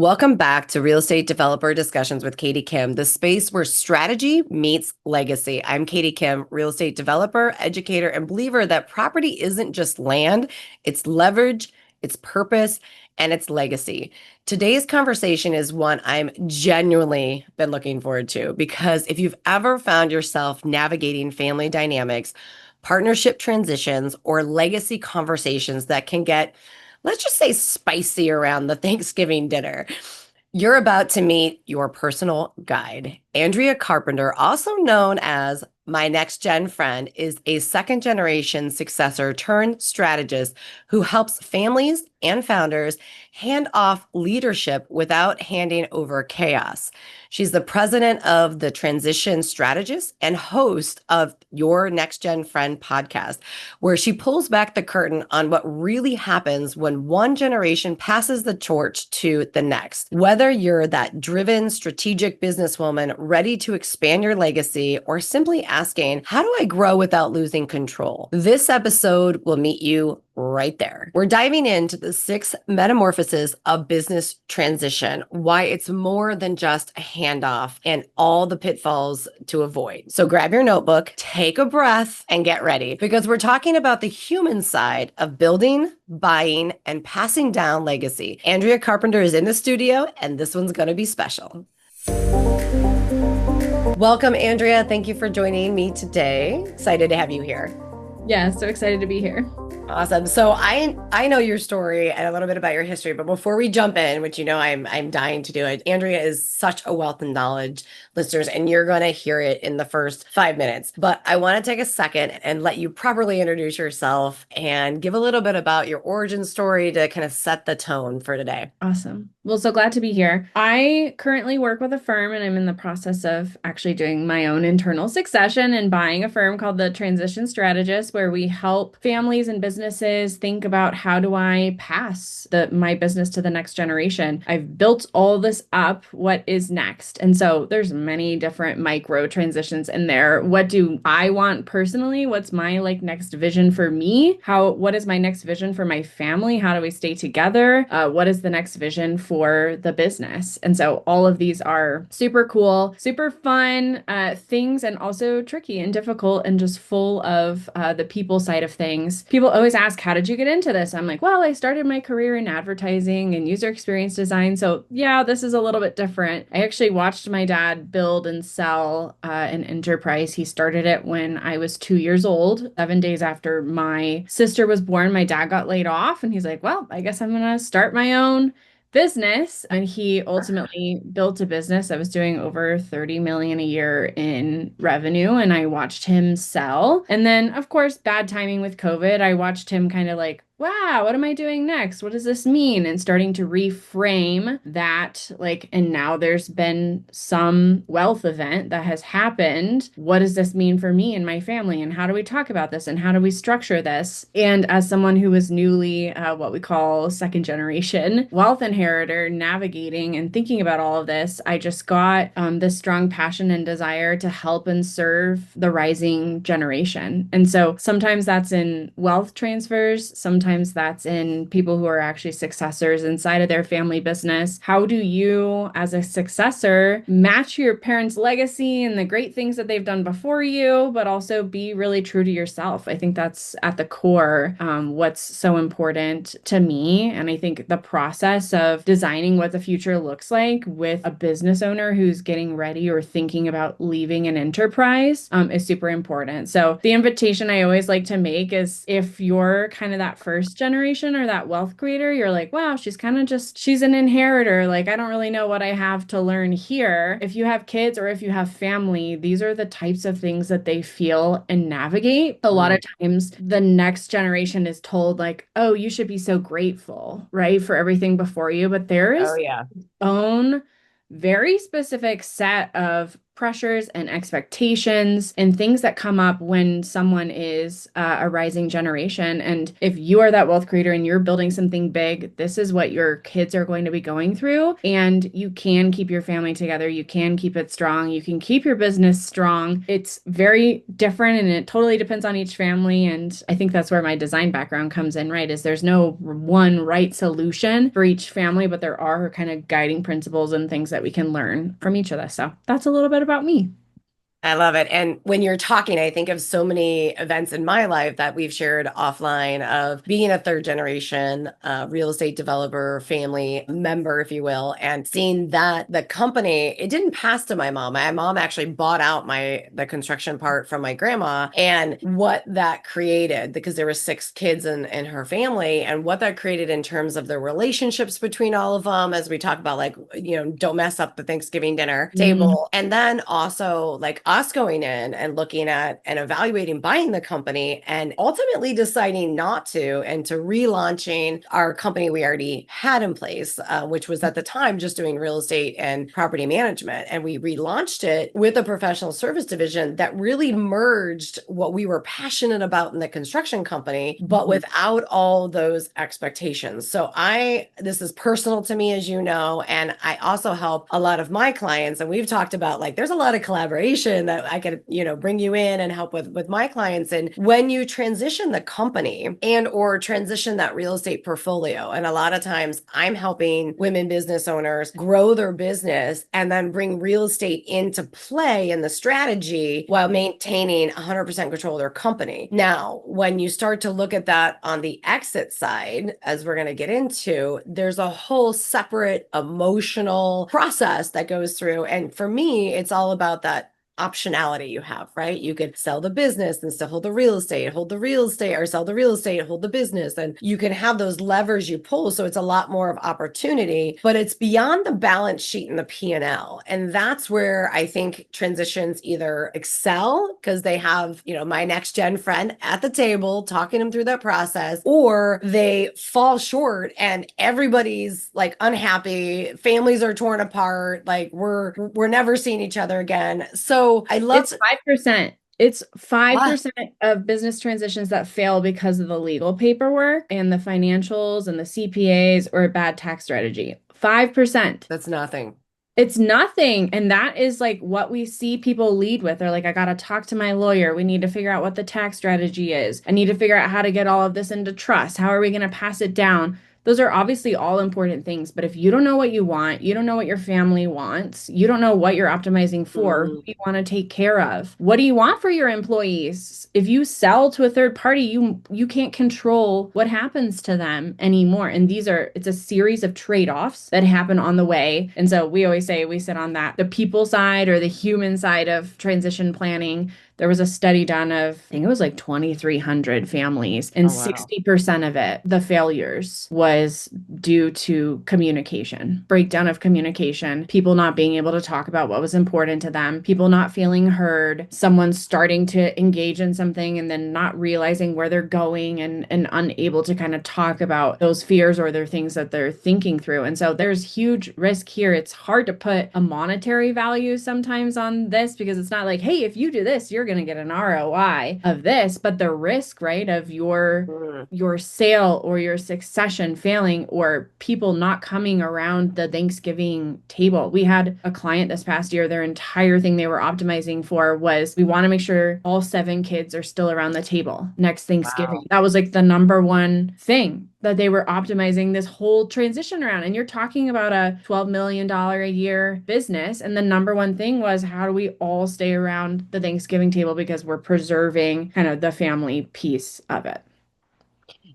Welcome back to Real Estate Developer Discussions with Katie Kim, the space where strategy meets legacy. I'm Katie Kim, real estate developer, educator, and believer that property isn't just land, it's leverage, it's purpose, and it's legacy. Today's conversation is one I'm genuinely been looking forward to because if you've ever found yourself navigating family dynamics, partnership transitions, or legacy conversations that can get, let's just say, spicy around the Thanksgiving dinner, you're about to meet your personal guide. Andrea Carpenter, also known as my next gen friend, is a second generation successor turned strategist who helps families and founders hand off leadership without handing over chaos. She's the president of the Transition Strategist and host of Your Next Gen Friend podcast, where she pulls back the curtain on what really happens when one generation passes the torch to the next. Whether you're that driven, strategic businesswoman ready to expand your legacy or simply asking, how do I grow without losing control? This episode will meet you right there. We're diving into the 6 metamorphoses of business transition, why it's more than just a handoff, and all the pitfalls to avoid. So grab your notebook, take a breath, and get ready because we're talking about the human side of building, buying, and passing down legacy. Andrea Carpenter is in the studio, and this one's going to be special. Welcome, Andrea. Thank you for joining me today. Excited to have you here. Yeah, so excited to be here. Awesome. So I know your story and a little bit about your history, but before we jump in, which I'm dying to do it, Andrea is such a wealth of knowledge, listeners, and you're going to hear it in the first 5 minutes. But I want to take a second and let you properly introduce yourself and give a little bit about your origin story to kind of set the tone for today. Awesome. Well, so glad to be here. I currently work with a firm and I'm in the process of actually doing my own internal succession and buying a firm called the Transition Strategist, where we help families and businesses think about how do I pass my business to the next generation. I've built all this up. What is next? And so there's many different micro transitions in there. What do I want personally? What's my next vision for me? What is my next vision for my family? How do we stay together? What is the next vision for the business? And so all of these are super cool, super fun things, and also tricky and difficult and just full of the people side of things. People always ask, how did you get into this? I'm like, well, I started my career in advertising and user experience design. So yeah, this is a little bit different. I actually watched my dad build and sell an enterprise. He started it when I was 2 years old. 7 days after my sister was born, my dad got laid off and he's like, well, I guess I'm going to start my own business. And he ultimately built a business that was doing over 30 million a year in revenue. And I watched him sell. And then, of course, bad timing with COVID, I watched him kind of wow, what am I doing next? What does this mean? And starting to reframe that, and now there's been some wealth event that has happened. What does this mean for me and my family? And how do we talk about this? And how do we structure this? And as someone who was newly what we call second generation wealth inheritor, navigating and thinking about all of this, I just got this strong passion and desire to help and serve the rising generation. And so sometimes that's in wealth transfers, sometimes that's in people who are actually successors inside of their family business. How do you, as a successor, match your parents' legacy and the great things that they've done before you, but also be really true to yourself? I think that's at the core what's so important to me. And I think the process of designing what the future looks like with a business owner who's getting ready or thinking about leaving an enterprise is super important. So the invitation I always like to make is, if you're kind of that first generation or that wealth creator, you're like, wow, she's an inheritor. I don't really know what I have to learn here. If you have kids or if you have family, these are the types of things that they feel and navigate. A lot of times the next generation is told oh, you should be so grateful, right, for everything before you. But there is own very specific set of pressures and expectations and things that come up when someone is a rising generation. And if you are that wealth creator and you're building something big, this is what your kids are going to be going through. And you can keep your family together. You can keep it strong. You can keep your business strong. It's very different and it totally depends on each family. And I think that's where my design background comes in, right? Is there's no one right solution for each family, but there are kind of guiding principles and things that we can learn from each of us. So that's a little bit about me. I love it. And when you're talking, I think of so many events in my life that we've shared offline of being a third generation real estate developer, family member, if you will, and seeing that the company, it didn't pass to my mom. My mom actually bought out the construction part from my grandma and what that created, because there were six kids in her family, and what that created in terms of the relationships between all of them, as we talk about, like, don't mess up the Thanksgiving dinner table. And then also like us going in and looking at and evaluating buying the company and ultimately deciding not to, and to relaunching our company we already had in place, which was at the time just doing real estate and property management. And we relaunched it with a professional service division that really merged what we were passionate about in the construction company, but without all those expectations. So this is personal to me, as you know, and I also help a lot of my clients. And we've talked about, like, there's a lot of collaboration that I could, bring you in and help with my clients. And when you transition the company and or transition that real estate portfolio, and a lot of times I'm helping women business owners grow their business and then bring real estate into play in the strategy while maintaining 100% control of their company. Now, when you start to look at that on the exit side, as we're going to get into, there's a whole separate emotional process that goes through. And for me, it's all about that optionality you have, right? You could sell the business and still hold the real estate, or sell the real estate, hold the business. And you can have those levers you pull. So it's a lot more of opportunity, but it's beyond the balance sheet and the P&L. And that's where I think transitions either excel because they have, my next gen friend at the table talking them through that process, or they fall short and everybody's like unhappy, families are torn apart, like we're never seeing each other again. So I love It's 5%. It's 5% of business transitions that fail because of the legal paperwork and the financials and the CPAs or a bad tax strategy. 5%. That's nothing. It's nothing. And that is like what we see people lead with. They're like, I got to talk to my lawyer. We need to figure out what the tax strategy is. I need to figure out how to get all of this into trust. How are we going to pass it down? Those are obviously all important things, but if you don't know what you want, you don't know what your family wants, you don't know what you're optimizing for, who you want to take care of, what do you want for your employees? If you sell to a third party, you can't control what happens to them anymore. And it's a series of trade-offs that happen on the way. And so we always say we sit on the people side or the human side of transition planning. There was a study done of, I think it was like 2,300 families, and 60% of it, the failures, was due to communication, breakdown of communication, people not being able to talk about what was important to them, people not feeling heard, someone starting to engage in something and then not realizing where they're going and unable to kind of talk about those fears or their things that they're thinking through. And so there's huge risk here. It's hard to put a monetary value sometimes on this because it's not like, hey, if you do this, you're going to get an ROI of this, but the risk, right, of your sale or your succession failing or people not coming around the Thanksgiving table. We had a client this past year, their entire thing they were optimizing for was, we want to make sure all 7 kids are still around the table next Thanksgiving. Wow. That was like the number one thing that they were optimizing this whole transition around. And you're talking about a $12 million a year business. And the number one thing was, how do we all stay around the Thanksgiving table because we're preserving kind of the family piece of it.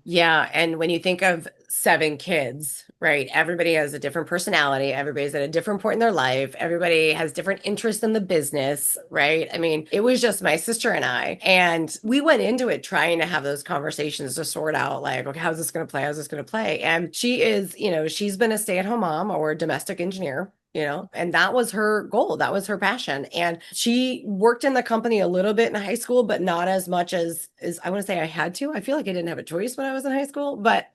Yeah. And when you think of 7 kids, right? Everybody has a different personality. Everybody's at a different point in their life. Everybody has different interests in the business, right? I mean, it was just my sister and I, and we went into it trying to have those conversations to sort out, like, okay, how's this going to play? How's this going to play? And she is, she's been a stay-at-home mom or a domestic engineer, and that was her goal. That was her passion. And she worked in the company a little bit in high school, but not as much as I want to say I had to. I feel like I didn't have a choice when I was in high school, but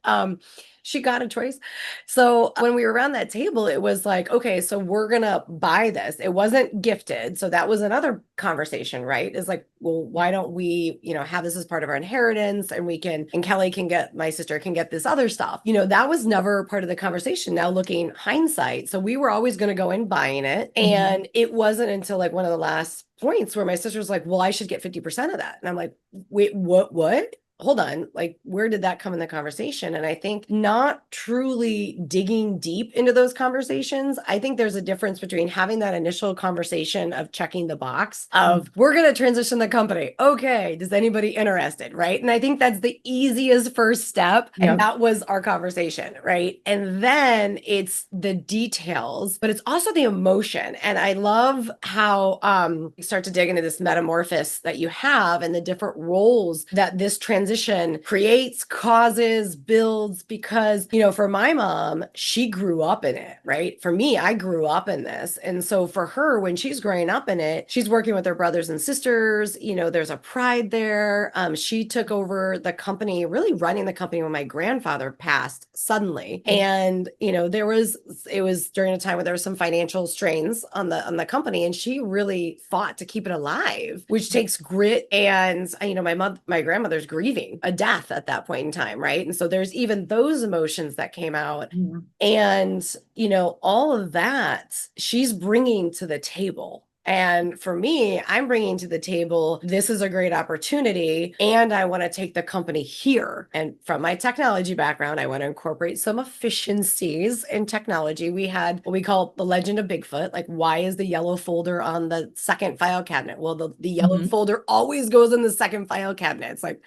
She got a choice. So when we were around that table, it was like, okay, so we're gonna buy this. It wasn't gifted. So that was another conversation, right? Is like, well, why don't we, have this as part of our inheritance and we can, and Kelly can get, my sister can get this other stuff. That was never part of the conversation. Now looking hindsight. So we were always going to go in buying it. And it wasn't until like one of the last points where my sister was like, well, I should get 50% of that. And I'm like, wait, what? Hold on, like where did that come in the conversation? And I think not truly digging deep into those conversations. I think there's a difference between having that initial conversation of checking the box of we're going to transition the company. Okay, does anybody interested, right? And I think that's the easiest first step. And that was our conversation, right? And then it's the details, but it's also the emotion. And I love how you start to dig into this metamorphosis that you have and the different roles that this transition creates, causes, builds, because, for my mom, she grew up in it, right? For me, I grew up in this. And so for her, when she's growing up in it, she's working with her brothers and sisters, there's a pride there. She took over the company, really running the company when my grandfather passed suddenly. And, it was during a time where there was some financial strains on the company, and she really fought to keep it alive, which takes grit. And, my grandmother's grieving a death at that point in time, right? And so there's even those emotions that came out. And, all of that she's bringing to the table. And for me, I'm bringing to the table, this is a great opportunity, and I want to take the company here. And from my technology background, I want to incorporate some efficiencies in technology. We had what we call the legend of Bigfoot. Like, why is the yellow folder on the second file cabinet? Well, the yellow folder always goes in the second file cabinet. It's like,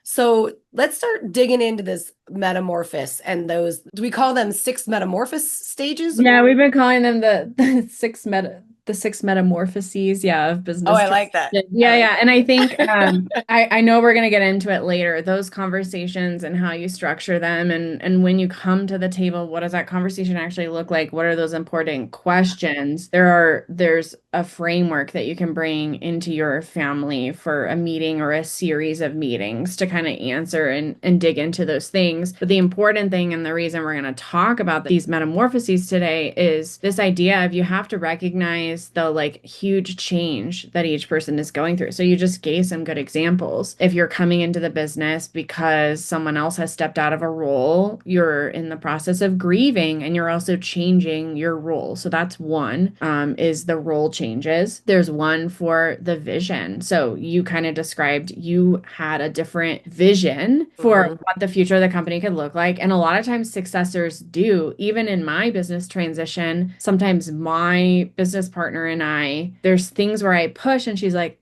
so let's start digging into this metamorphosis and those, do we call them 6 metamorphosis stages? Yeah, we've been calling them the six metamorphoses, of business. Oh, I like that. Yeah. And I think I know we're gonna get into it later, those conversations and how you structure them, and when you come to the table, what does that conversation actually look like? What are those important questions? There's a framework that you can bring into your family for a meeting or a series of meetings to kind of answer and dig into those things. But the important thing, and the reason we're going to talk about these metamorphoses today, is this idea of you have to recognize the like huge change that each person is going through. So you just gave some good examples. If you're coming into the business because someone else has stepped out of a role, you're in the process of grieving and you're also changing your role. So that's one, is the role changes. There's one for the vision. So you kind of described you had a different vision for what the future of the company could look like. And a lot of times successors do. Even in my business transition, sometimes my business partner and I, there's things where I push and she's like,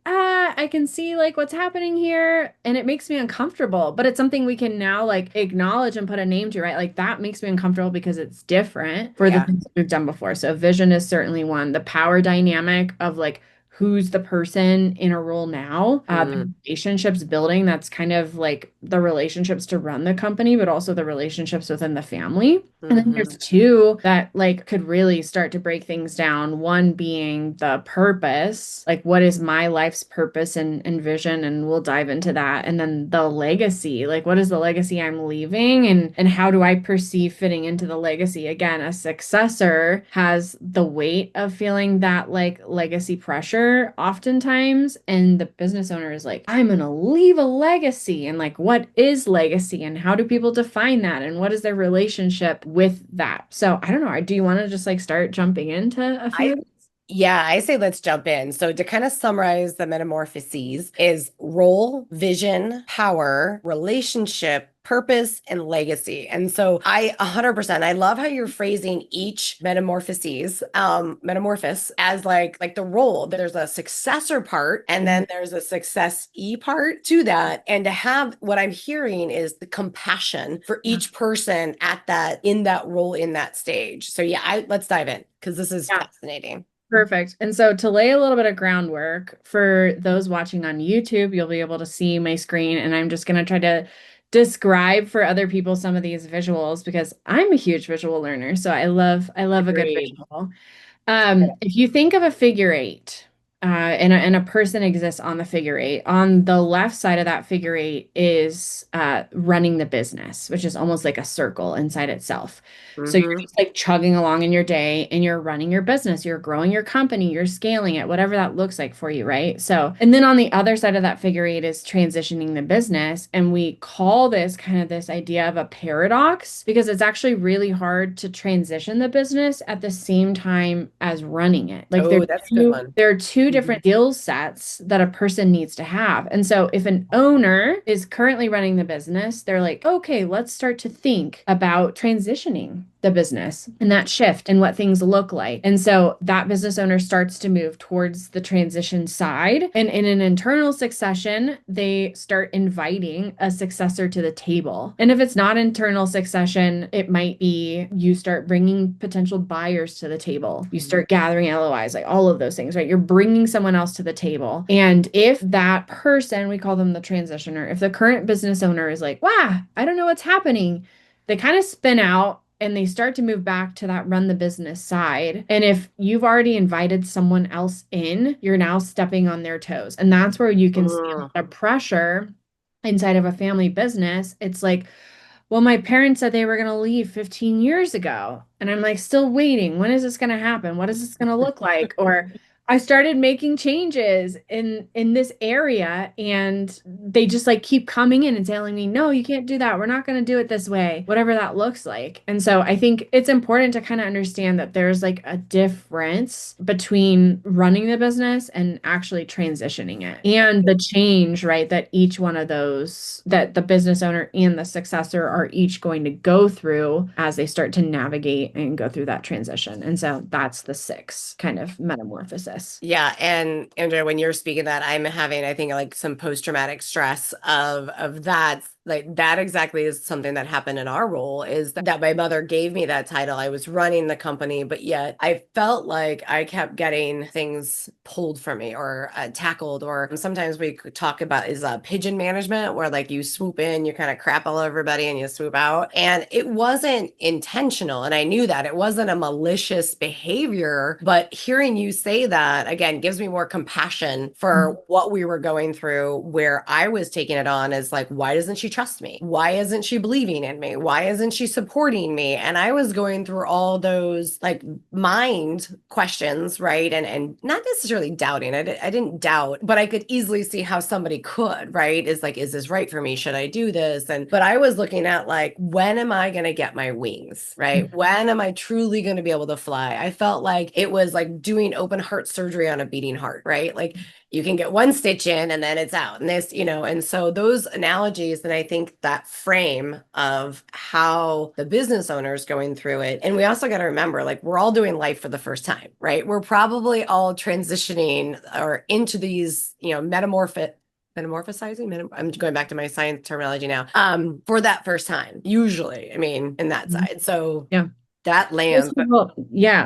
I can see like what's happening here. And it makes me uncomfortable, but it's something we can now like acknowledge and put a name to, right? Like that makes me uncomfortable because it's different for the things we've done before. So vision is certainly one. The power dynamic of like, who's the person in a role now, the relationships building, that's kind of like the relationships to run the company, but also the relationships within the family. And then there's two that like could really start to break things down. One being the purpose, like what is my life's purpose and vision, and we'll dive into that. And then the legacy, like what is the legacy I'm leaving, and how do I perceive fitting into the legacy? Again, a successor has the weight of feeling that like legacy pressure oftentimes, and the business owner is like, I'm gonna leave a legacy, and like what is legacy and how do people define that, and what is their relationship with that? So I don't know. Do you want to just like start jumping into a few? I say let's jump in. So to kind of summarize the metamorphoses is role, vision, power, relationship, purpose, and legacy. And so I 100%, I love how you're phrasing each metamorphosis as like the role. There's a successor part, and then there's a success part to that. And to have what I'm hearing is the compassion for each person in that role, in that stage. So let's dive in because this is fascinating. Perfect. And so to lay a little bit of groundwork for those watching on YouTube, you'll be able to see my screen, and I'm just going to try to describe for other people some of these visuals because I'm a huge visual learner. So I love a good visual. If you think of a figure eight, and a person exists on the figure eight. On the left side of that figure eight is running the business, which is almost like a circle inside itself. So you're Mm-hmm. just like chugging along in your day and you're running your business, you're growing your company, you're scaling it, whatever that looks like for you, right? So, and then on the other side of that figure eight is transitioning the business. And we call this kind of this idea of a paradox because it's actually really hard to transition the business at the same time as running it. Like Oh, that's a good one. there are two Mhm. different skill sets that a person needs to have. And so if an owner is currently running the business, they're like, okay, let's start to think about transitioning the business and that shift and what things look like. And so that business owner starts to move towards the transition side. And in an internal succession, they start inviting a successor to the table. And if it's not internal succession, it might be you start bringing potential buyers to the table. You start gathering LOIs, like all of those things, right? You're bringing someone else to the table. And if that person, we call them the transitioner, if the current business owner is like, wow, I don't know what's happening, they kind of spin out and they start to move back to that run the business side. And if you've already invited someone else in, you're now stepping on their toes. And that's where you can see a Mm. lot of pressure inside of a family business. It's like, well, my parents said they were going to leave 15 years ago. And I'm like, still waiting. When is this going to happen? What is this going to look like? Or I started making changes in this area and they just like keep coming in and telling me, no, you can't do that. We're not going to do it this way, whatever that looks like. And so I think it's important to kind of understand that there's like a difference between running the business and actually transitioning it and the change, right? That each one of those, that the business owner and the successor are each going to go through as they start to navigate and go through that transition. And so that's the six kind of metamorphosis. Yeah, and Andrea, when you're speaking that, I'm having, I think, like some post-traumatic stress of that. Like that exactly is something that happened in our role is that my mother gave me that title. I was running the company, but yet I felt like I kept getting things pulled from me or tackled, or sometimes we could talk about is pigeon management, where like you swoop in, you kind of crap all over everybody and you swoop out. And it wasn't intentional. And I knew that it wasn't a malicious behavior, but hearing you say that again gives me more compassion for what we were going through, where I was taking it on as like, why doesn't she trust me? Why isn't she believing in me? Why isn't she supporting me? And I was going through all those like mind questions, right? And not necessarily doubting. I didn't doubt, but I could easily see how somebody could, right? Is like, is this right for me? Should I do this? And but I was looking at like, when am I going to get my wings, right? When am I truly going to be able to fly? I felt like it was like doing open heart surgery on a beating heart, right? Like you can get one stitch in and then it's out and this, and so those analogies, and I think that frame of how the business owner is going through it. And we also got to remember, like, we're all doing life for the first time, right? We're probably all transitioning or into these, metamorphosizing. I'm going back to my science terminology now. For that first time, usually, I mean, in that Mhm. side. So Yeah. that lands, but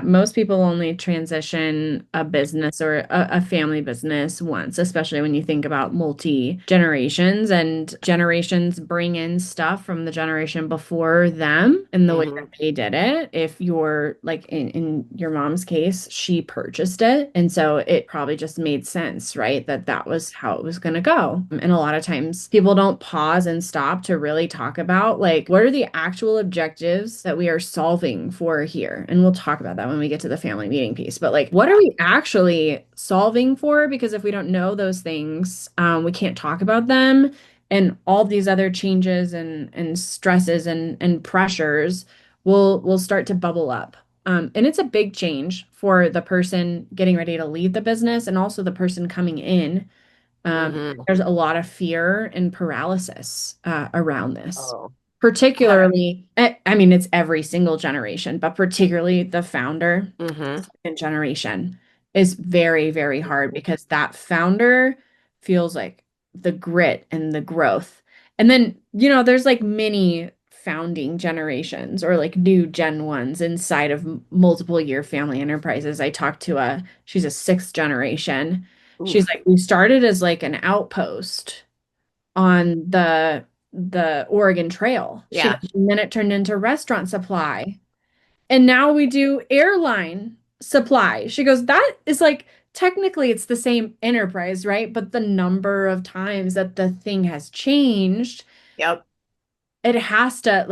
Most people only transition a business or a family business once, especially when you think about multi generations and generations bring in stuff from the generation before them and the way that mhm. they did it. If you're like in your mom's case, she purchased it. And so it probably just made sense, right? That was how it was going to go. And a lot of times people don't pause and stop to really talk about like, what are the actual objectives that we are solving for here? And we'll talk about that when we get to the family meeting piece. But like, what are we actually solving for? Because if we don't know those things, we can't talk about them. And all these other changes and stresses and pressures will start to bubble up. And it's a big change for the person getting ready to leave the business and also the person coming in. Mhm. There's a lot of fear and paralysis around this. Oh. Particularly, I mean, it's every single generation, but particularly the founder Mhm. second generation is very, very hard because that founder feels like the grit and the growth. And then, there's like many founding generations or like new gen ones inside of multiple year family enterprises. I talked to she's a sixth generation. She's Oof. like, we started as like an outpost on the Oregon Trail. She Yeah. goes, and then it turned into restaurant supply. And now we do airline supply. She goes, that is like technically it's the same enterprise, right? But the number of times that the thing has changed, Yep. it has to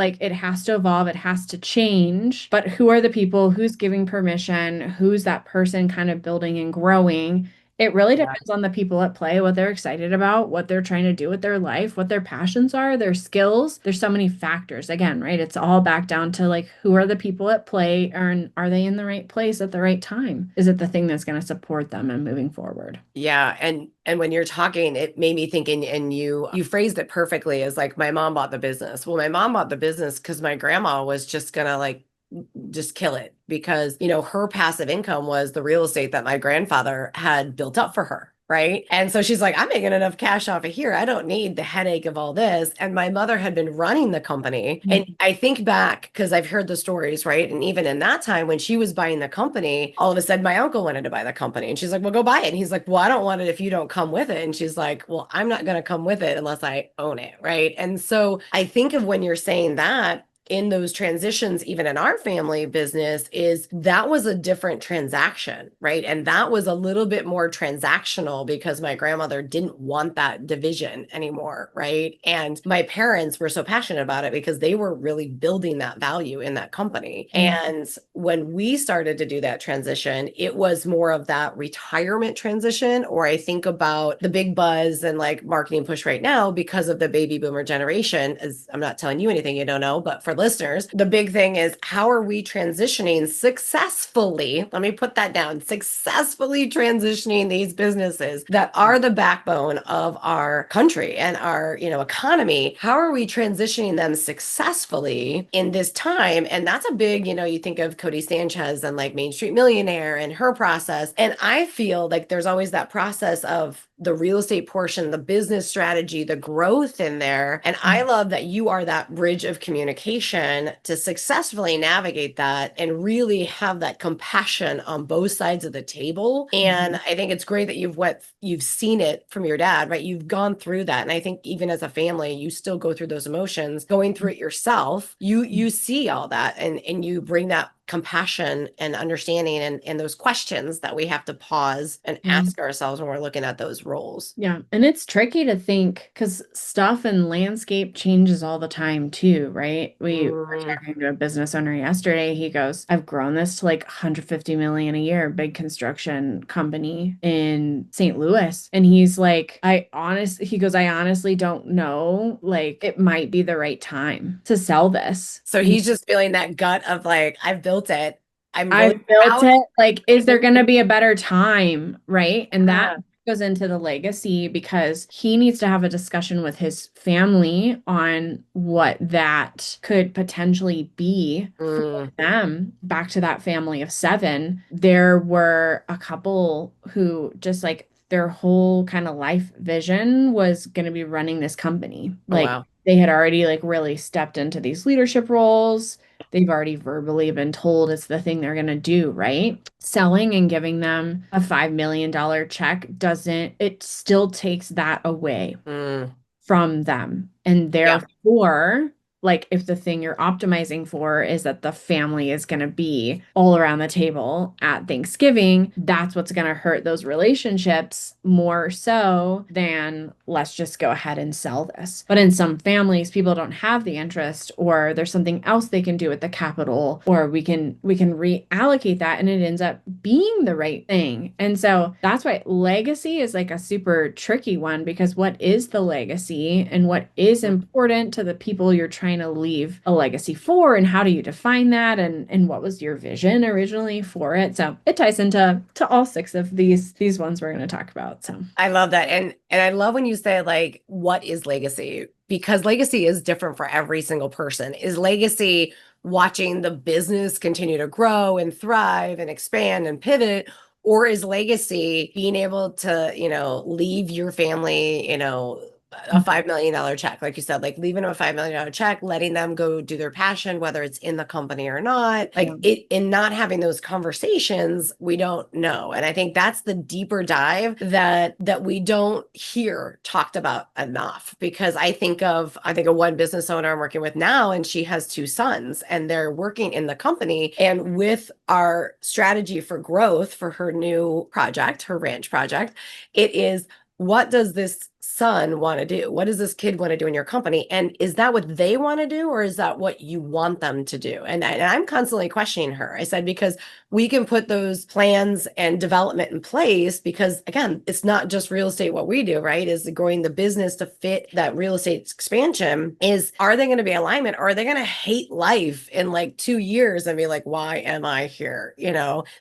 evolve, it has to change. But who are the people, who's giving permission, who's that person kind of building and growing? It really Yeah. depends on the people at play, what they're excited about, what they're trying to do with their life, what their passions are, their skills. There's so many factors. Again, right? It's all back down to like, who are the people at play, and are they in the right place at the right time? Is it the thing that's going to support them and moving forward? Yeah, and when you're talking, it made me think, and you phrased it perfectly as like my mom bought the business. Well, my mom bought the business because my grandma was just gonna like just kill it because, her passive income was the real estate that my grandfather had built up for her. Right. And so she's like, I'm making enough cash off of here. I don't need the headache of all this. And my mother had been running the company. And Mhm. I think back because I've heard the stories, right? And even in that time when she was buying the company, all of a sudden my uncle wanted to buy the company. And she's like, well, go buy it. And he's like, well, I don't want it if you don't come with it. And she's like, well, I'm not going to come with it unless I own it. Right. And so I think of when you're saying that, in those transitions, even in our family business, is that was a different transaction, right? And that was a little bit more transactional because my grandmother didn't want that division anymore, right? And my parents were so passionate about it because they were really building that value in that company. Mhm. And when we started to do that transition, it was more of that retirement transition, or I think about the big buzz and like marketing push right now because of the baby boomer generation. As I'm not telling you anything you don't know, but for listeners, the big thing is how are we transitioning successfully? Let me put that down, successfully transitioning these businesses that are the backbone of our country and our, economy. How are we transitioning them successfully in this time? And that's a big, you think of Cody Sanchez and like Main Street Millionaire and her process. And I feel like there's always that process of the real estate portion, the business strategy, the growth in there. And I love that you are that bridge of communication to successfully navigate that and really have that compassion on both sides of the table. And I think it's great that you've seen it from your dad, right? You've gone through that. And I think even as a family, you still go through those emotions, going through it yourself. You see all that and you bring that compassion and understanding and those questions that we have to pause and Yeah. ask ourselves when we're looking at those roles. Yeah. And it's tricky to think because stuff and landscape changes all the time too, right? We were Mm. talking to a business owner yesterday. He goes, I've grown this to like 150 million a year, big construction company in St. Louis. And he's like, he goes, I honestly don't know. Like, it might be the right time to sell this. So he's just feeling that gut of like, I've built it. I'm really I've built proud. it. Like, is there going to be a better time? Right. And that Yeah. goes into the legacy because he needs to have a discussion with his family on what that could potentially be for Mm. them. Back to that family of seven, there were a couple who just like their whole kind of life vision was going to be running this company. Oh, Like, wow. they had already like really stepped into these leadership roles. They've already verbally been told it's the thing they're going to do, right? Selling and giving them a $5 million check it still takes that away Mm. from them. And Yeah. therefore, like if the thing you're optimizing for is that the family is going to be all around the table at Thanksgiving, that's what's going to hurt those relationships more so than let's just go ahead and sell this. But in some families, people don't have the interest or there's something else they can do with the capital or we can reallocate that and it ends up being the right thing. And so that's why legacy is like a super tricky one because what is the legacy and what is important to the people you're trying to leave a legacy for and how do you define that and what was your vision originally for it? So it ties into all six of these ones we're going to talk about. So I love that. And I love when you say like, what is legacy? Because legacy is different for every single person. Is legacy watching the business continue to grow and thrive and expand and pivot? Or is legacy being able to, leave your family, a $5 million check, like you said, like leaving them a $5 million check, letting them go do their passion, whether it's in the company or not. Like Yeah. it, in not having those conversations, we don't know. And I think that's the deeper dive that we don't hear talked about enough. Because I think of one business owner I'm working with now, and she has two sons, and they're working in the company. And with our strategy for growth for her new project, her ranch project, it is, what does this son want to do? What does this kid want to do in your company? And is that what they want to do, or is that what you want them to do? And I'm constantly questioning her. I said, because we can put those plans and development in place, because again, it's not just real estate. What we do, right, is growing the business to fit that real estate expansion. Is, are they going to be alignment, or are they going to hate life in like 2 years and be like, why am I here?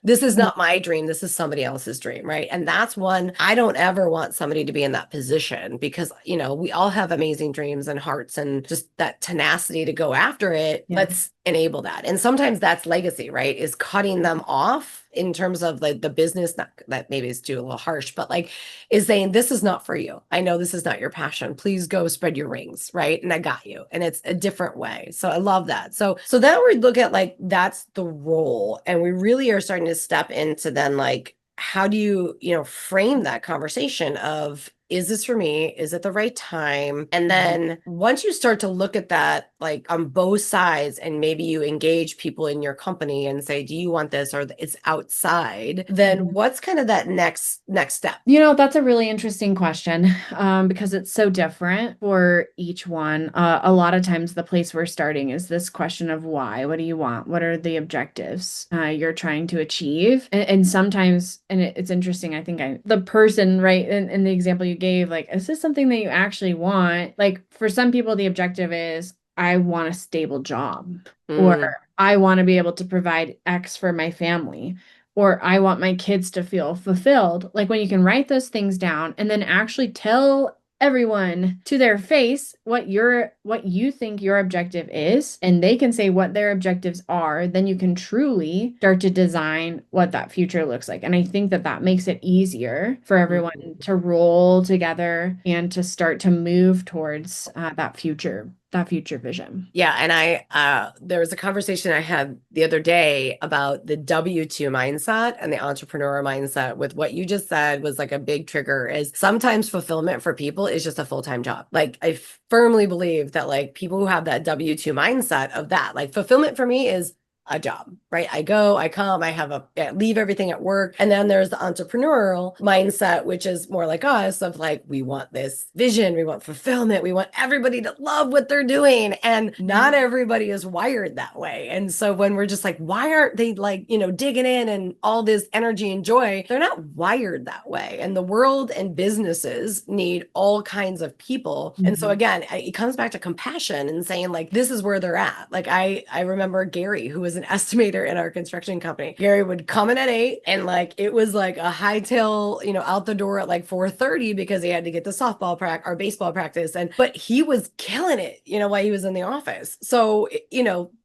This is not my dream. This is somebody else's dream, right? And that's one, I don't ever want somebody to be in that position, because we all have amazing dreams and hearts and just that tenacity to go after it. Yeah. Let's enable that. And sometimes that's legacy, right? Is cutting them off in terms of like the business, not that maybe is too a little harsh, but like is saying, this is not for you. I know this is not your passion. Please go spread your wings, right? And I got you. And it's a different way. So I love that. So then we look at like, that's the role. And we really are starting to step into then like, how do you frame that conversation of, is this for me? Is it the right time? And then once you start to look at that, like on both sides, and maybe you engage people in your company and say, do you want this, or it's outside, then what's kind of that next step? That's a really interesting question, because it's so different for each one. A lot of times the place we're starting is this question of why. What do you want? What are the objectives you're trying to achieve? And sometimes, and it's interesting, I think the person, right, in the example you gave, like, is this something that you actually want? Like, for some people, the objective is, I want a stable job, or I want to be able to provide X for my family, or I want my kids to feel fulfilled. Like, when you can write those things down and then actually tell everyone to their face what you think your objective is, and they can say what their objectives are, then you can truly start to design what that future looks like. And I think that makes it easier for everyone to roll together and to start to move towards that future vision. Yeah. And there was a conversation I had the other day about the W-2 mindset and the entrepreneur mindset. With what you just said was like a big trigger, is sometimes fulfillment for people is just a full-time job. Like, I firmly believe that like people who have that W-2 mindset of that, like fulfillment for me is a job, right? I go, I come, I leave everything at work. And then there's the entrepreneurial mindset, which is more like us, of like, we want this vision, we want fulfillment, we want everybody to love what they're doing. And not everybody is wired that way. And so when we're just like, why aren't they like, digging in and all this energy and joy, they're not wired that way. And the world and businesses need all kinds of people. And so again, it comes back to compassion and saying like, this is where they're at. Like I remember Gary, who was an estimator in our construction company. Gary would come in at 8, and like it was like a hightail, out the door at like 4:30, because he had to get the softball practice or baseball practice. But he was killing it, while he was in the office. So,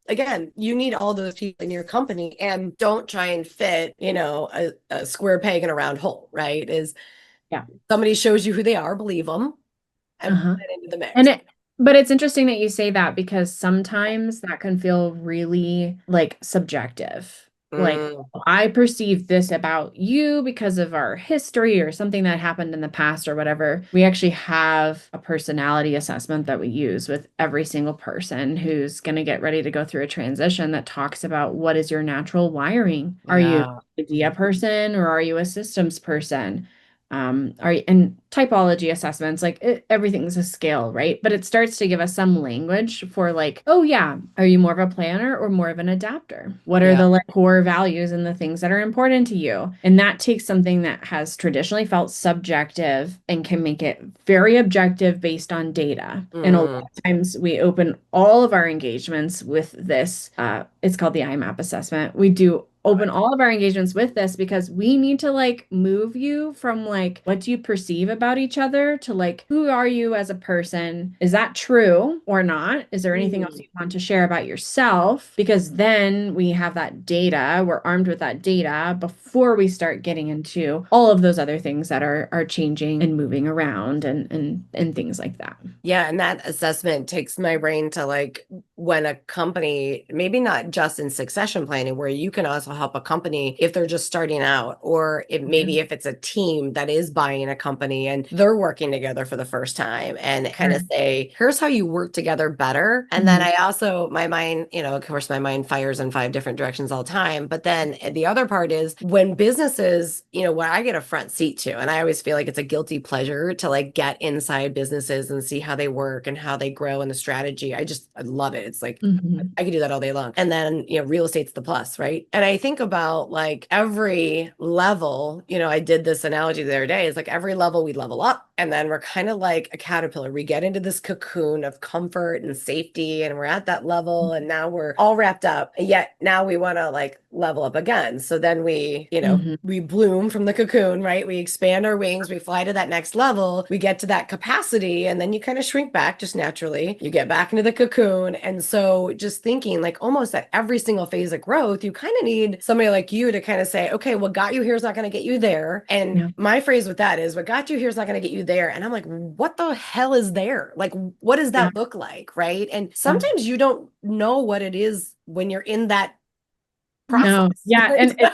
again, you need all those people in your company, and don't try and fit, a square peg in a round hole, right? Somebody shows you who they are, believe them, and put it into the mix. But it's interesting that you say that, because sometimes that can feel really like subjective. Like, I perceive this about you because of our history or something that happened in the past or whatever. We actually have a personality assessment that we use with every single person who's going to get ready to go through a transition, that talks about, what is your natural wiring? Are you an idea person, or are you a systems person? And typology assessments, like everything's a scale, right? But it starts to give us some language for like, oh yeah, are you more of a planner or more of an adapter? What are the like core values and the things that are important to you? And that takes something that has traditionally felt subjective and can make it very objective based on data. And a lot of times we open all of our engagements with this, it's called the IMAP assessment. We do open all of our engagements with this because we need to like move you from like what do you perceive about each other to like who are you as a person? Is that true or not? Is there anything else Mm. you want to share about yourself? Because then we have that data, we're armed with that data before we start getting into all of those other things that are changing and moving around and things like that. Yeah, and that assessment takes my brain to like when a company, maybe not just in succession planning, where you can also help a company if they're just starting out, or if Yeah. maybe if it's a team that is buying a company and they're working together for the first time and kind of Sure. say, here's how you work together better. And then Mhm. I also, my mind, of course, my mind fires in five different directions all the time. But then the other part is when businesses, what I get a front seat to, and I always feel like it's a guilty pleasure to like get inside businesses and see how they work and how they grow and the strategy. I love it. It's like Mhm. I could do that all day long. And then, real estate's the plus, right? And I think about like every level, I did this analogy the other day. It's like every level we level up. And then we're kind of like a caterpillar. We get into this cocoon of comfort and safety, and we're at that level. And now we're all wrapped up. And yet now we want to like level up again. So then Mhm. we bloom from the cocoon, right? We expand our wings, we fly to that next level, we get to that capacity, and then you kind of shrink back just naturally. You get back into the cocoon. And so just thinking like almost at every single phase of growth, you kind of need somebody like you to kind of say, okay, what got you here is not going to get you there. And Yeah. my phrase with that is what got you here is not going to get you there. And I'm like, what the hell is there? Like, what does Yeah. that look like? Right. And Yeah. sometimes you don't know what it is when you're in that process. No. Yeah. Right? And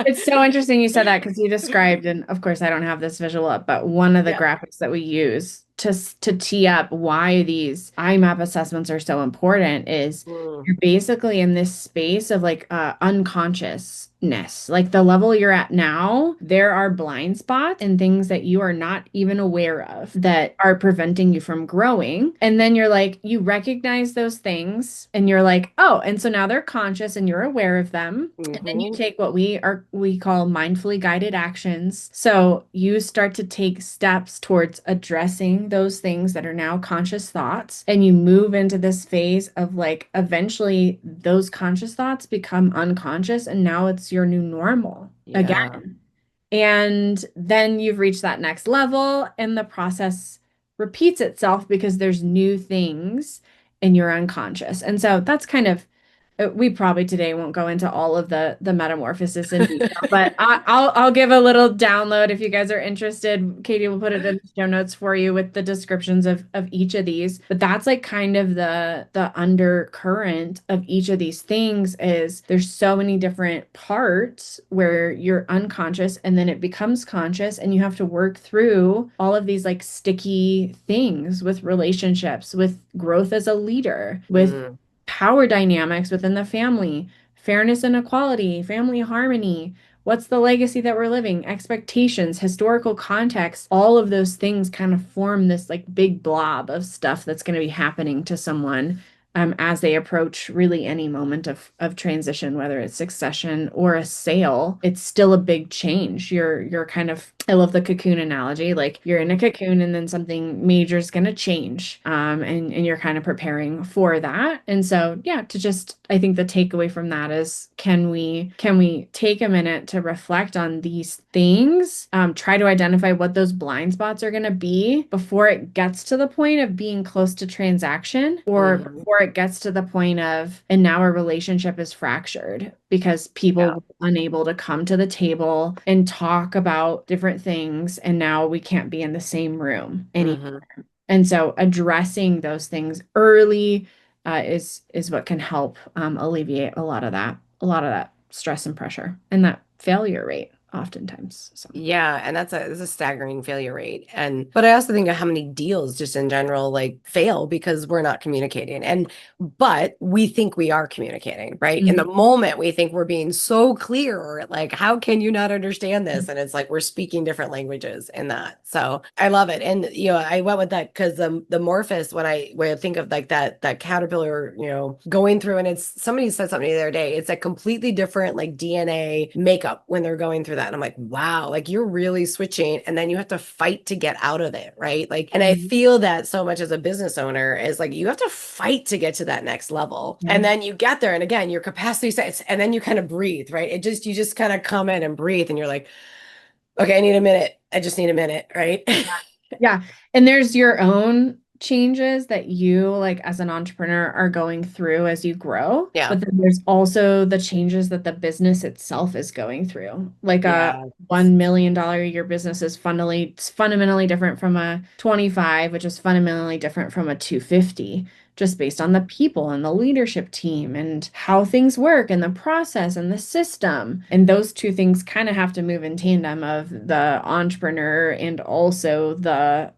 it's so interesting you said that because you described, and of course I don't have this visual up, but one of the Yeah. graphics that we use to tee up why these IMAP assessments are so important is Mm, you're basically in this space of like unconsciousness. Like the level you're at now, there are blind spots and things that you are not even aware of that are preventing you from growing. And then you're like, you recognize those things and you're like, oh, and so now they're conscious and you're aware of them. And then you mhm, take what we call mindfully guided actions. So you start to take steps towards addressing those things that are now conscious thoughts, and you move into this phase of like eventually those conscious thoughts become unconscious, and now it's your new normal yeah. again. And then you've reached that next level, and the process repeats itself because there's new things in your unconscious. And so that's kind of we probably today won't go into all of the metamorphosis in detail, but I'll give a little download if you guys are interested. Katie will put it in the show notes for you with the descriptions of each of these. But that's like kind of the undercurrent of each of these things is there's so many different parts where you're unconscious and then it becomes conscious, and you have to work through all of these like sticky things with relationships, with growth as a leader, with Mm, power dynamics within the family, fairness and equality, family harmony. What's the legacy that we're living? Expectations, historical context, all of those things kind of form this like big blob of stuff that's going to be happening to someone as they approach really any moment of transition, whether it's succession or a sale. It's still a big change. You're kind of, I love the cocoon analogy. Like you're in a cocoon and then something major is going to change. And you're kind of preparing for that. And so, yeah, to just, I think the takeaway from that is can we take a minute to reflect on these things, try to identify what those blind spots are going to be before it gets to the point of being close to transaction, or mhm, before it gets to the point of, and now our relationship is fractured because people yeah. were unable to come to the table and talk about different things, and now we can't be in the same room anymore. Mhm. And so addressing those things early is what can help alleviate a lot of that stress and pressure and that failure rate oftentimes. So. Yeah, and that's a staggering failure rate. But I also think of how many deals just in general like fail because we're not communicating. But we think we are communicating, right? In the Mhm. moment we think we're being so clear, like how can you not understand this? And it's like we're speaking different languages in that. So I love it. And I went with that because the morphos when I think of like that caterpillar, going through, and it's somebody said something the other day, it's a completely different like DNA makeup when they're going through that. And I'm like, wow, like you're really switching and then you have to fight to get out of it, right? Like, and I Mhm. feel that so much as a business owner is like you have to fight to get to that next level. Yeah. And then you get there and again, your capacity sets and then you kind of breathe, right? You just kind of come in and breathe and you're like, okay, I need a minute. I just need a minute, right? Yeah. And there's your own changes that you, like, as an entrepreneur, are going through as you grow. Yeah. But then there's also the changes that the business itself is going through. Like a Yeah. $1 million a year business is fundamentally different from a 25, which is fundamentally different from a 250, just based on the people and the leadership team and how things work and the process and the system. And those two things kind of have to move in tandem of the entrepreneur and also the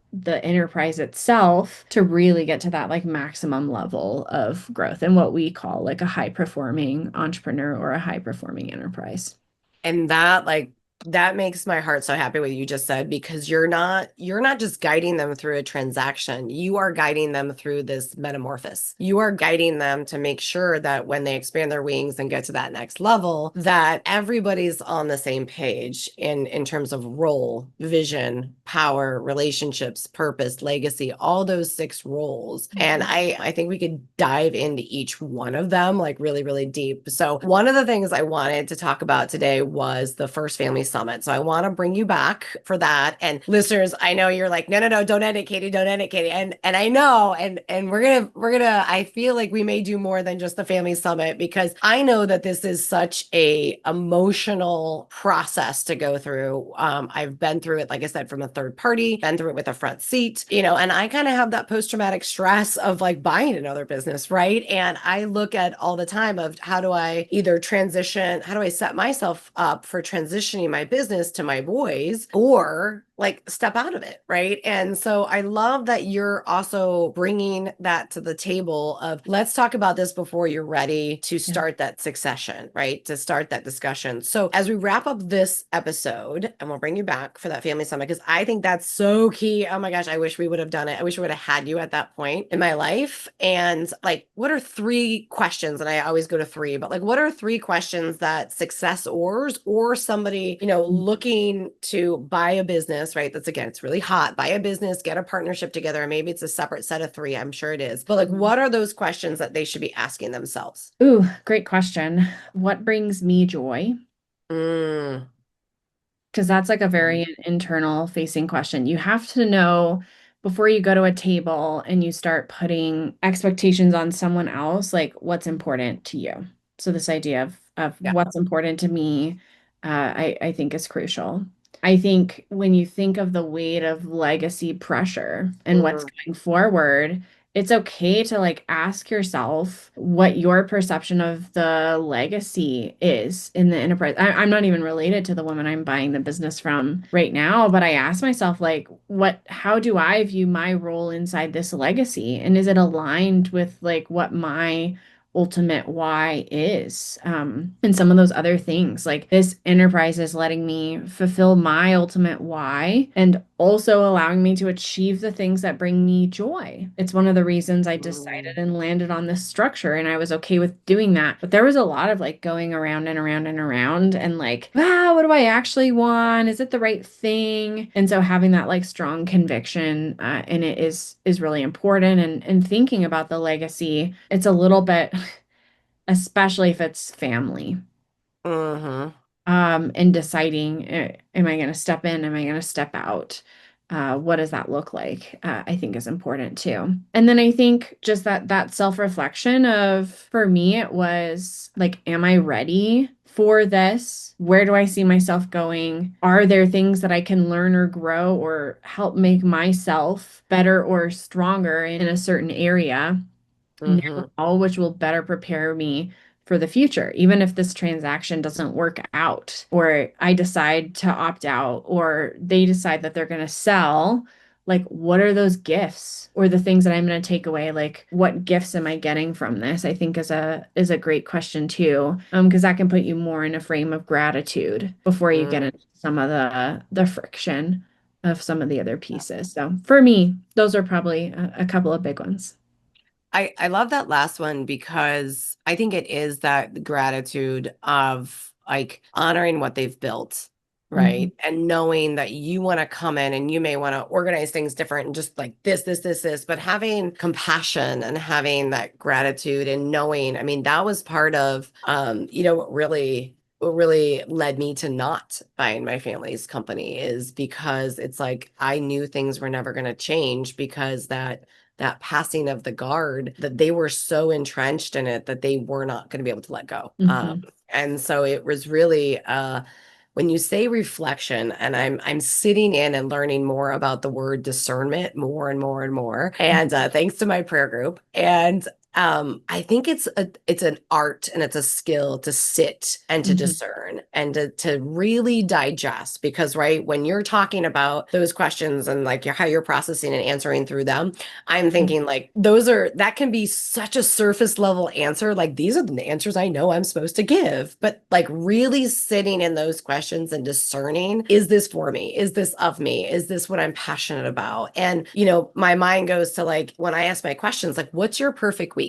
enterprise itself to really get to that like maximum level of growth and what we call like a high performing entrepreneur or a high performing enterprise. And that makes my heart so happy what you just said because you're not just guiding them through a transaction. You are guiding them through this metamorphosis. You are guiding them to make sure that when they expand their wings and get to that next level, that everybody's on the same page in terms of role, vision, power, relationships, purpose, legacy, all those six roles. And I think we could dive into each one of them like really, really deep. So one of the things I wanted to talk about today was the first family summit. So I want to bring you back for that. And listeners, I know you're like, no, no, no, don't end it, Katie, don't end it, Katie. And I know, and we're gonna, I feel like we may do more than just the family summit because I know that this is such a emotional process to go through. I've been through it, like I said, from a third party, been through it with a front seat, and I kind of have that post-traumatic stress of like buying another business, right? And I look at all the time of how do I either transition, how do I set myself up for transitioning my business to my boys or like step out of it, right? And so I love that you're also bringing that to the table of let's talk about this before you're ready to Yeah. start that succession, right? To start that discussion. So as we wrap up this episode, and we'll bring you back for that family summit because I think that's so key. Oh my gosh, I wish we would have done it. I wish we would have had you at that point in my life. And like, what are three questions? And I always go to three, but like, what are three questions that successors or somebody, looking to buy a business, right? That's again, it's really hot. Buy a business, get a partnership together. And maybe it's a separate set of three. I'm sure it is. But like, what are those questions that they should be asking themselves? Ooh, great question. What brings me joy? Mm, Because that's like a very internal facing question. You have to know before you go to a table and you start putting expectations on someone else, like what's important to you. So this idea of yeah. what's important to me, I think is crucial. I think when you think of the weight of legacy pressure and what's Mm, going forward, it's okay to like ask yourself what your perception of the legacy is in the enterprise. I'm not even related to the woman I'm buying the business from right now, but I ask myself, like, how do I view my role inside this legacy? And is it aligned with like what my ultimate why is, and some of those other things, like this enterprise is letting me fulfill my ultimate why and also allowing me to achieve the things that bring me joy. It's one of the reasons I decided mm, and landed on this structure, and I was okay with doing that. But there was a lot of like going around and around and around and like, what do I actually want? Is it the right thing? And so having that like strong conviction in it is really important. And thinking about the legacy, it's a little bit, especially if it's family, mhm, and deciding, am I going to step in? Am I going to step out? What does that look like? I think is important too. And then I think just that self-reflection of, for me, it was like, am I ready for this? Where do I see myself going? Are there things that I can learn or grow or help make myself better or stronger in a certain area mhm, now, which will better prepare me for the future, even if this transaction doesn't work out, or I decide to opt out, or they decide that they're going to sell. Like, what are those gifts or the things that I'm going to take away? Like, what gifts am I getting from this? I think is a great question too, because that can put you more in a frame of gratitude before you get mm. into some of the friction of some of the other pieces. So for me, those are probably a couple of big ones. I love that last one because I think it is that gratitude of like honoring what they've built right? And knowing that you want to come in and you may want to organize things different and just like this, but having compassion and having that gratitude and knowing, I mean, that was part of, what really led me to not buying my family's company is because it's like I knew things were never going to change because that passing of the guard that they were so entrenched in it that they were not going to be able to let go. And so it was really when you say reflection, and I'm sitting in and learning more about the word discernment more and more and more, and thanks to my prayer group, and I think it's an art and it's a skill to sit and to discern and to really digest because right when you're talking about those questions and like how you're processing and answering through them, I'm thinking like that can be such a surface level answer. Like these are the answers I know I'm supposed to give, but like really sitting in those questions and discerning, is this for me? Is this of me? Is this what I'm passionate about? And, my mind goes to like, when I ask my questions, like, what's your perfect week?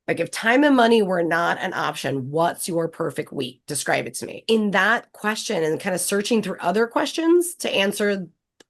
Like if time and money were not an option, what's your perfect week? Describe it to me. In that question and kind of searching through other questions to answer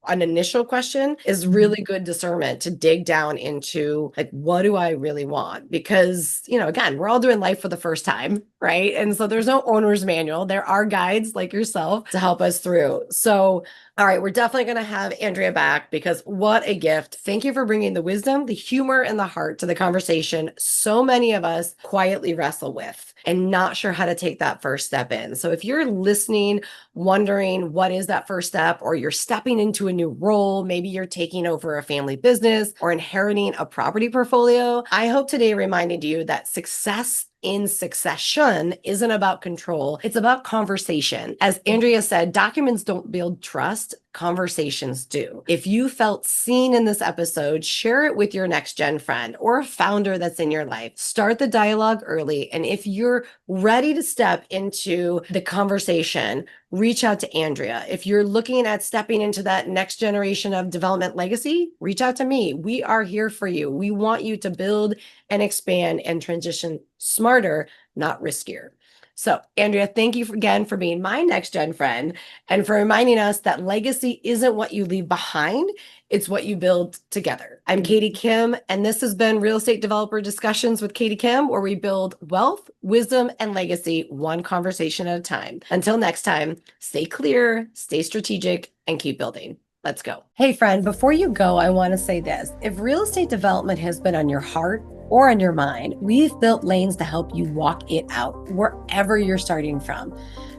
an initial question is really good discernment to dig down into like, what do I really want? Because, again, we're all doing life for the first time, right? And so there's no owner's manual. There are guides like yourself to help us through. So, all right, we're definitely going to have Andrea back because what a gift. Thank you for bringing the wisdom, the humor, and the heart to the conversation so many of us quietly wrestle with and not sure how to take that first step in. So if you're listening, wondering what is that first step, or you're stepping into a new role, maybe you're taking over a family business or inheriting a property portfolio, I hope today reminded you that success in succession isn't about control. It's about conversation. As Andrea said, documents don't build trust, conversations do. If you felt seen in this episode, share it with your next gen friend or a founder that's in your life. Start the dialogue early. And if you're ready to step into the conversation, reach out to Andrea. If you're looking at stepping into that next generation of development legacy, reach out to me. We are here for you. We want you to build and expand and transition smarter, not riskier. So, Andrea, thank you again for being my next gen friend and for reminding us that legacy isn't what you leave behind, it's what you build together. I'm Katie Kim, and this has been Real Estate Developer Discussions with Katie Kim, where we build wealth, wisdom, and legacy one conversation at a time. Until next time, stay clear, stay strategic, and keep building. Let's go. Hey, friend, before you go, I want to say this. If real estate development has been on your heart or on your mind, we've built lanes to help you walk it out wherever you're starting from.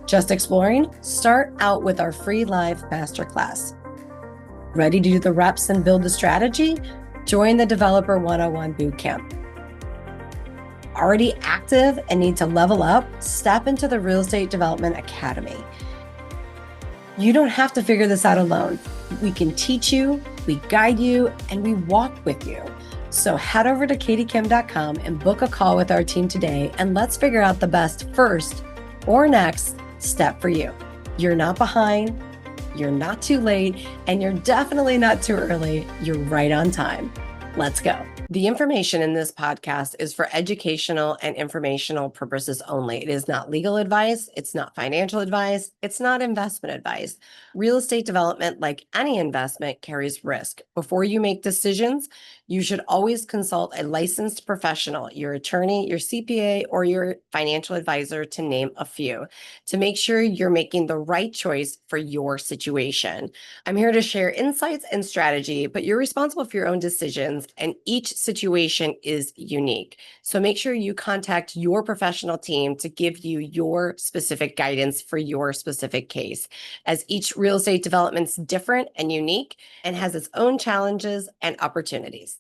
Just exploring? Start out with our free live masterclass. Ready to do the reps and build the strategy? Join the Developer 101 Bootcamp. Already active and need to level up? Step into the Real Estate Development Academy. You don't have to figure this out alone. We can teach you, we guide you, and we walk with you. So head over to katiekim.com and book a call with our team today, and let's figure out the best first or next step for you. You're not behind, you're not too late, and you're definitely not too early. You're right on time. Let's go. The information in this podcast is for educational and informational purposes only. It is not legal advice. It's not financial advice. It's not investment advice. Real estate development, like any investment, carries risk. Before you make decisions, you should always consult a licensed professional, your attorney, your CPA, or your financial advisor, to name a few, to make sure you're making the right choice for your situation. I'm here to share insights and strategy, but you're responsible for your own decisions, and each situation is unique. So make sure you contact your professional team to give you your specific guidance for your specific case, as each real estate development's different and unique and has its own challenges and opportunities.